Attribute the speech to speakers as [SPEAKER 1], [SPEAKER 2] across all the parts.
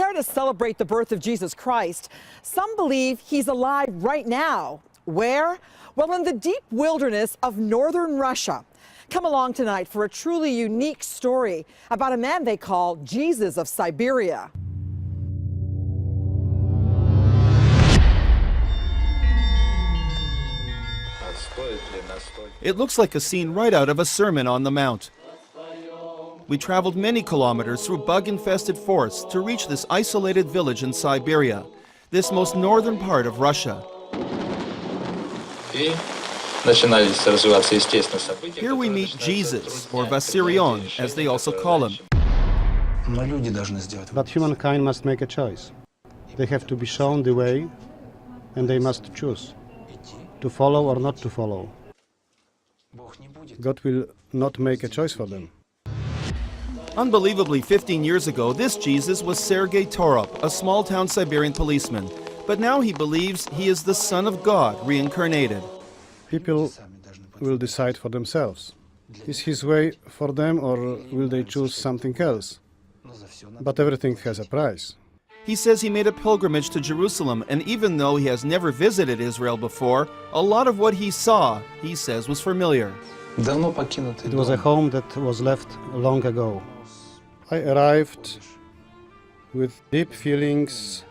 [SPEAKER 1] there to celebrate the birth of Jesus Christ. Some believe he's alive right now. Where? Well, in the deep wilderness of northern Russia. Come along tonight for a truly unique story about a man they call Jesus of Siberia.
[SPEAKER 2] It looks like a scene right out of a Sermon on the Mount. We traveled many kilometers through bug-infested forests to reach this isolated village in Siberia, this most northern part of Russia. Here we meet Jesus, or Vissarion, as they also call him.
[SPEAKER 3] But humankind must make a choice. They have to be shown the way, and they must choose to follow or not to follow. God will not make a choice for them.
[SPEAKER 2] Unbelievably, 15 years ago, this Jesus was Sergei Torop, a small-town Siberian policeman. But now he believes he is the Son of God, reincarnated.
[SPEAKER 3] People will decide for themselves. Is his way for them, or will they choose something else? But everything has a price.
[SPEAKER 2] He says he made a pilgrimage to Jerusalem, and even though he has never visited Israel before, a lot of what he saw, he says, was familiar.
[SPEAKER 3] It was a home that was left long ago. I arrived with deep feelings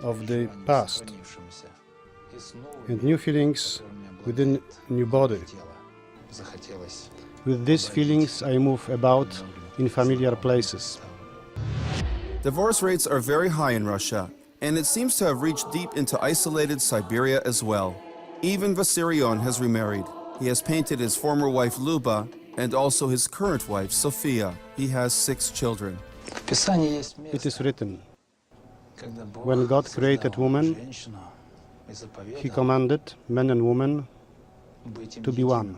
[SPEAKER 3] of the past and new feelings within new body. With these feelings I move about in familiar places.
[SPEAKER 2] Divorce rates are very high in Russia, and it seems to have reached deep into isolated Siberia as well. Even Vissarion has remarried. He has painted his former wife Luba and also his current wife Sophia. He has 6 children.
[SPEAKER 3] It is written, when God created woman, he commanded man and woman to be one.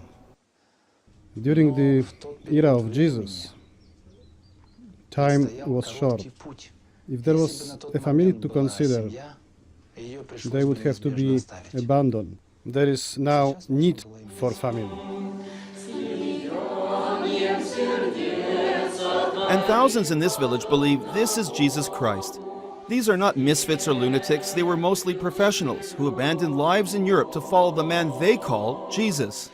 [SPEAKER 3] During the era of Jesus, time was short. If there was a family to consider, they would have to be abandoned. There is now need for family.
[SPEAKER 2] And thousands in this village believe this is Jesus Christ. These are not misfits or lunatics. They were mostly professionals who abandoned lives in Europe to follow the man they call Jesus.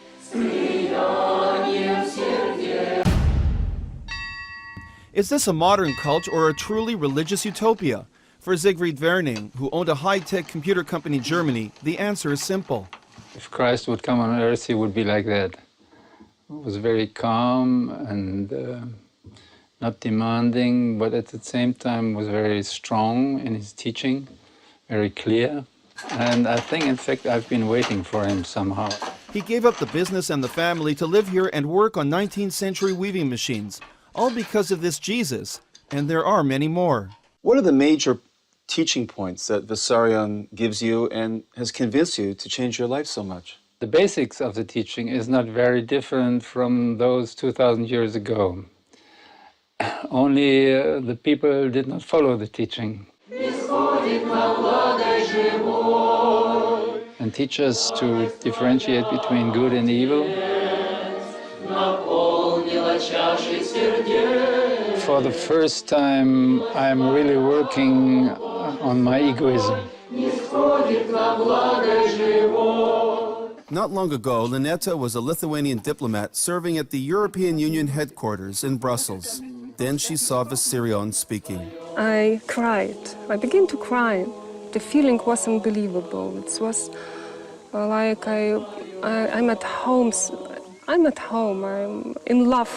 [SPEAKER 2] Is this a modern cult or a truly religious utopia? For Siegfried Werning, who owned a high-tech computer company in Germany, the answer is simple.
[SPEAKER 4] If Christ would come on earth, he would be like that. He was very calm and not demanding, but at the same time was very strong in his teaching, very clear. And I think, in fact, I've been waiting for him somehow.
[SPEAKER 2] He gave up the business and the family to live here and work on 19th century weaving machines, all because of this Jesus, and there are many more.
[SPEAKER 5] What are the major teaching points that Vissarion gives you and has convinced you to change your life so much?
[SPEAKER 4] The basics of the teaching is not very different from those 2,000 years ago. Only the people did not follow the teaching. And teach us to differentiate between good and evil. For the first time, I'm really working on my egoism.
[SPEAKER 2] Not long ago, Lineta was a Lithuanian diplomat serving at the European Union headquarters in Brussels. Then she saw Vissarion speaking.
[SPEAKER 6] I cried. I began to cry. The feeling was unbelievable. It was like I'm at home. I'm at home. I'm in love.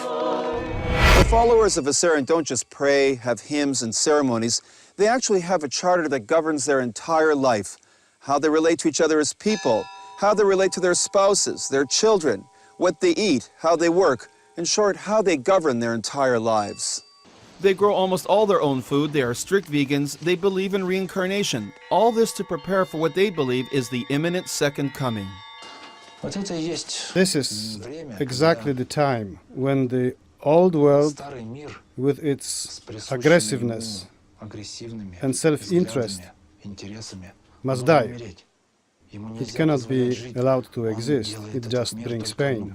[SPEAKER 5] The followers of Vissarion don't just pray, have hymns and ceremonies. They actually have a charter that governs their entire life. How they relate to each other as people, how they relate to their spouses, their children, what they eat, how they work. In short, how they govern their entire lives.
[SPEAKER 2] They grow almost all their own food, they are strict vegans, they believe in reincarnation. All this to prepare for what they believe is the imminent second coming.
[SPEAKER 3] This is exactly the time when the old world, with its aggressiveness and self-interest, must die. It cannot be allowed to exist. It just brings pain.